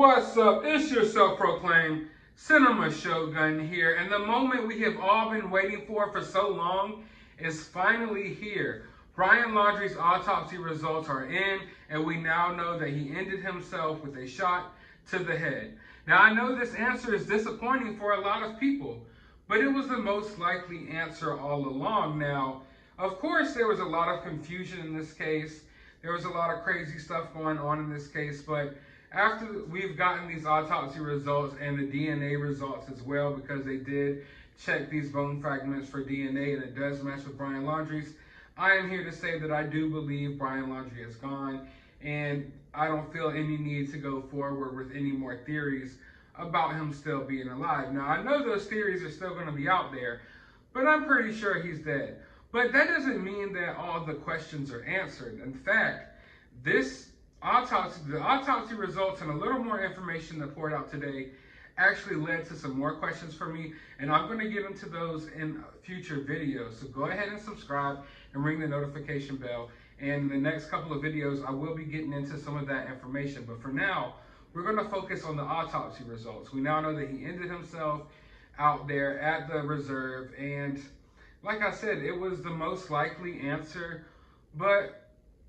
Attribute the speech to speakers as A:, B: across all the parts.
A: What's up? It's your self-proclaimed cinema shogun here, and the moment we have all been waiting for so long is finally here. Brian Laundrie's autopsy results are in, and we now know that he ended himself with a shot to the head. Now, I know this answer is disappointing for a lot of people, but it was the most likely answer all along. Now, of course, there was a lot of confusion in this case. There was a lot of crazy stuff going on in this case, but after we've gotten these autopsy results and the DNA results as well, because they did check these bone fragments for DNA and it does match with Brian Laundrie's, I am here to say that I do believe Brian Laundrie is gone, and I don't feel any need to go forward with any more theories about him still being alive. Now, I know those theories are still going to be out there, but I'm pretty sure he's dead. But that doesn't mean that all the questions are answered. In fact, the autopsy results and a little more information that poured out today actually led to some more questions for me, and I'm going to get into those in future videos. So go ahead and subscribe and ring the notification bell, and in the next couple of videos I will be getting into some of that information. But for now, we're going to focus on the autopsy results. We now know that he ended himself out there at the reserve, and like I said, it was the most likely answer, but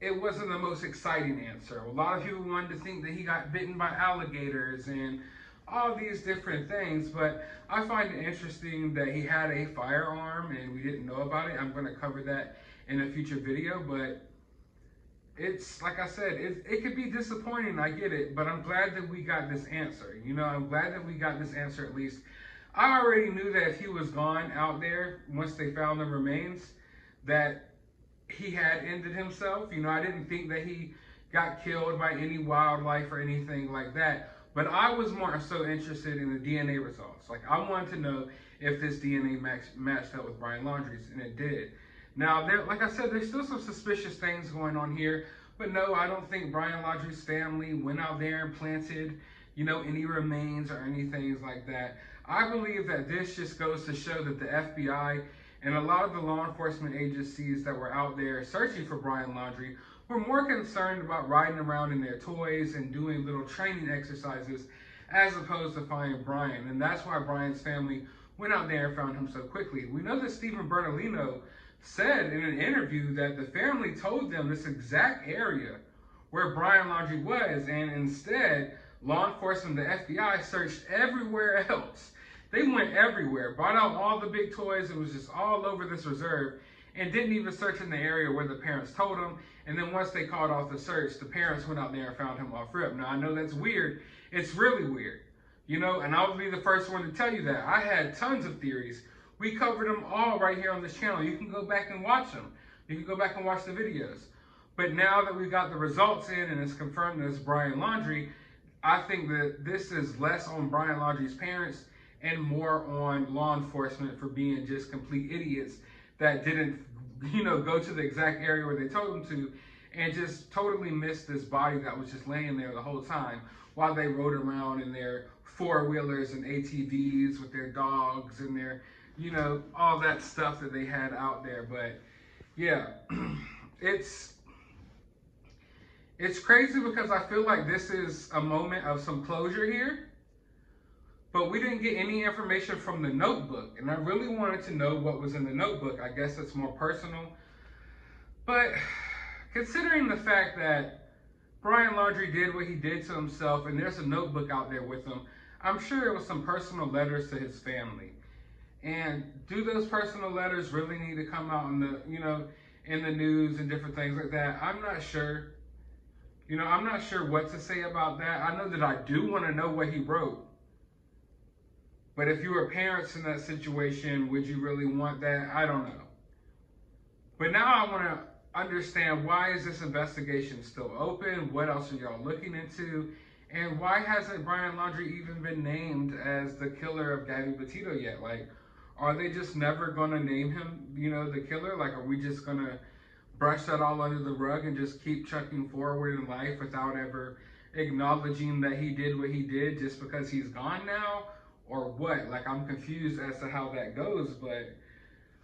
A: it wasn't the most exciting answer. A lot of people wanted to think that he got bitten by alligators and all these different things, but I find it interesting that he had a firearm and we didn't know about it. I'm going to cover that in a future video, but it's, like I said, it could be disappointing, I get it, but I'm glad that we got this answer. You know, I'm glad that we got this answer at least. I already knew that if he was gone out there, once they found the remains, that he had ended himself. You know, I didn't think that he got killed by any wildlife or anything like that, but I was more so interested in the DNA results. Like, I wanted to know if this DNA matched up with Brian Laundrie's, and it did. Now, like I said, there's still some suspicious things going on here, but no, I don't think Brian Laundrie's family went out there and planted, you know, any remains or anything like that. I believe that this just goes to show that the FBI and a lot of the law enforcement agencies that were out there searching for Brian Laundrie were more concerned about riding around in their toys and doing little training exercises as opposed to finding Brian. And that's why Brian's family went out there and found him so quickly. We know that Stephen Bernalino said in an interview that the family told them this exact area where Brian Laundrie was, and instead, law enforcement, the FBI, searched everywhere else. They went everywhere, brought out all the big toys. It was just all over this reserve, and didn't even search in the area where the parents told them. And then once they called off the search, the parents went out there and found him off rip. Now, I know that's weird. It's really weird, you know, and I'll be the first one to tell you that. I had tons of theories. We covered them all right here on this channel. You can go back and watch them. You can go back and watch the videos. But now that we got the results in and it's confirmed that it's Brian Laundrie, I think that this is less on Brian Laundrie's parents and more on law enforcement for being just complete idiots that didn't, you know, go to the exact area where they told them to, and just totally missed this body that was just laying there the whole time while they rode around in their four-wheelers and ATVs with their dogs and their, you know, all that stuff that they had out there. But yeah, it's crazy because I feel like this is a moment of some closure here. But we didn't get any information from the notebook, and I really wanted to know what was in the notebook. I guess it's more personal. But considering the fact that Brian Laundrie did what he did to himself, and there's a notebook out there with him, I'm sure it was some personal letters to his family. And do those personal letters really need to come out in the, you know, in the news and different things like that? I'm not sure. You know, I'm not sure what to say about that. I know that I do want to know what he wrote. But if you were parents in that situation, would you really want that? I don't know. But now I want to understand, why is this investigation still open? What else are y'all looking into? And why hasn't Brian Laundrie even been named as the killer of Gabby Petito yet? Like, are they just never going to name him, you know, the killer? Like, are we just going to brush that all under the rug and just keep trucking forward in life without ever acknowledging that he did what he did just because he's gone now? Or what? Like, I'm confused as to how that goes. But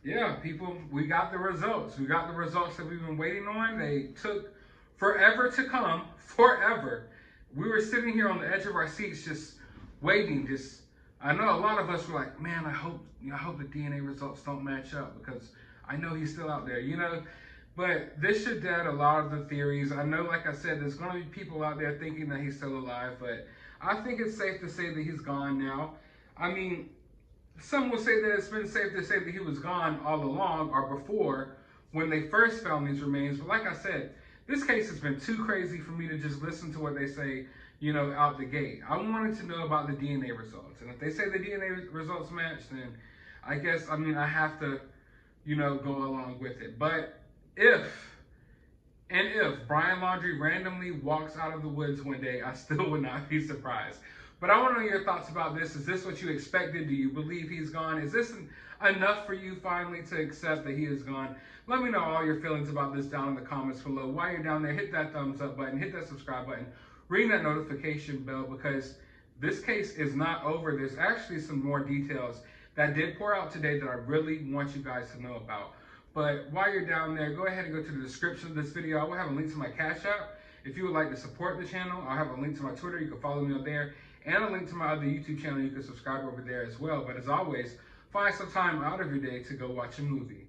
A: yeah, people, we got the results. We got the results that we've been waiting on. They took forever to come, forever. we were sitting here on the edge of our seats just waiting. I know a lot of us were like, man, I hope the DNA results don't match up because I know he's still out there, But this should dead a lot of the theories. I know, like I said, there's going to be people out there thinking that he's still alive, but I think it's safe to say that he's gone now. I mean, some will say that it's been safe to say that he was gone all along or before when they first found these remains. But like I said, this case has been too crazy for me to just listen to what they say, out the gate. I wanted to know about the DNA results. And if they say the DNA results match, then I guess, I have to, go along with it. But if Brian Laundrie randomly walks out of the woods one day, I still would not be surprised. But I want to know your thoughts about this. Is this what you expected? Do you believe he's gone? Is this enough for you finally to accept that he is gone? Let me know all your feelings about this down in the comments below. While you're down there, hit that thumbs up button, hit that subscribe button, ring that notification bell, because this case is not over. There's actually some more details that did pour out today that I really want you guys to know about. But while you're down there, go ahead and go to the description of this video. I will have a link to my Cash App. If you would like to support the channel, I'll have a link to my Twitter. You can follow me on there. And a link to my other YouTube channel. You can subscribe over there as well. But as always, find some time out of your day to go watch a movie.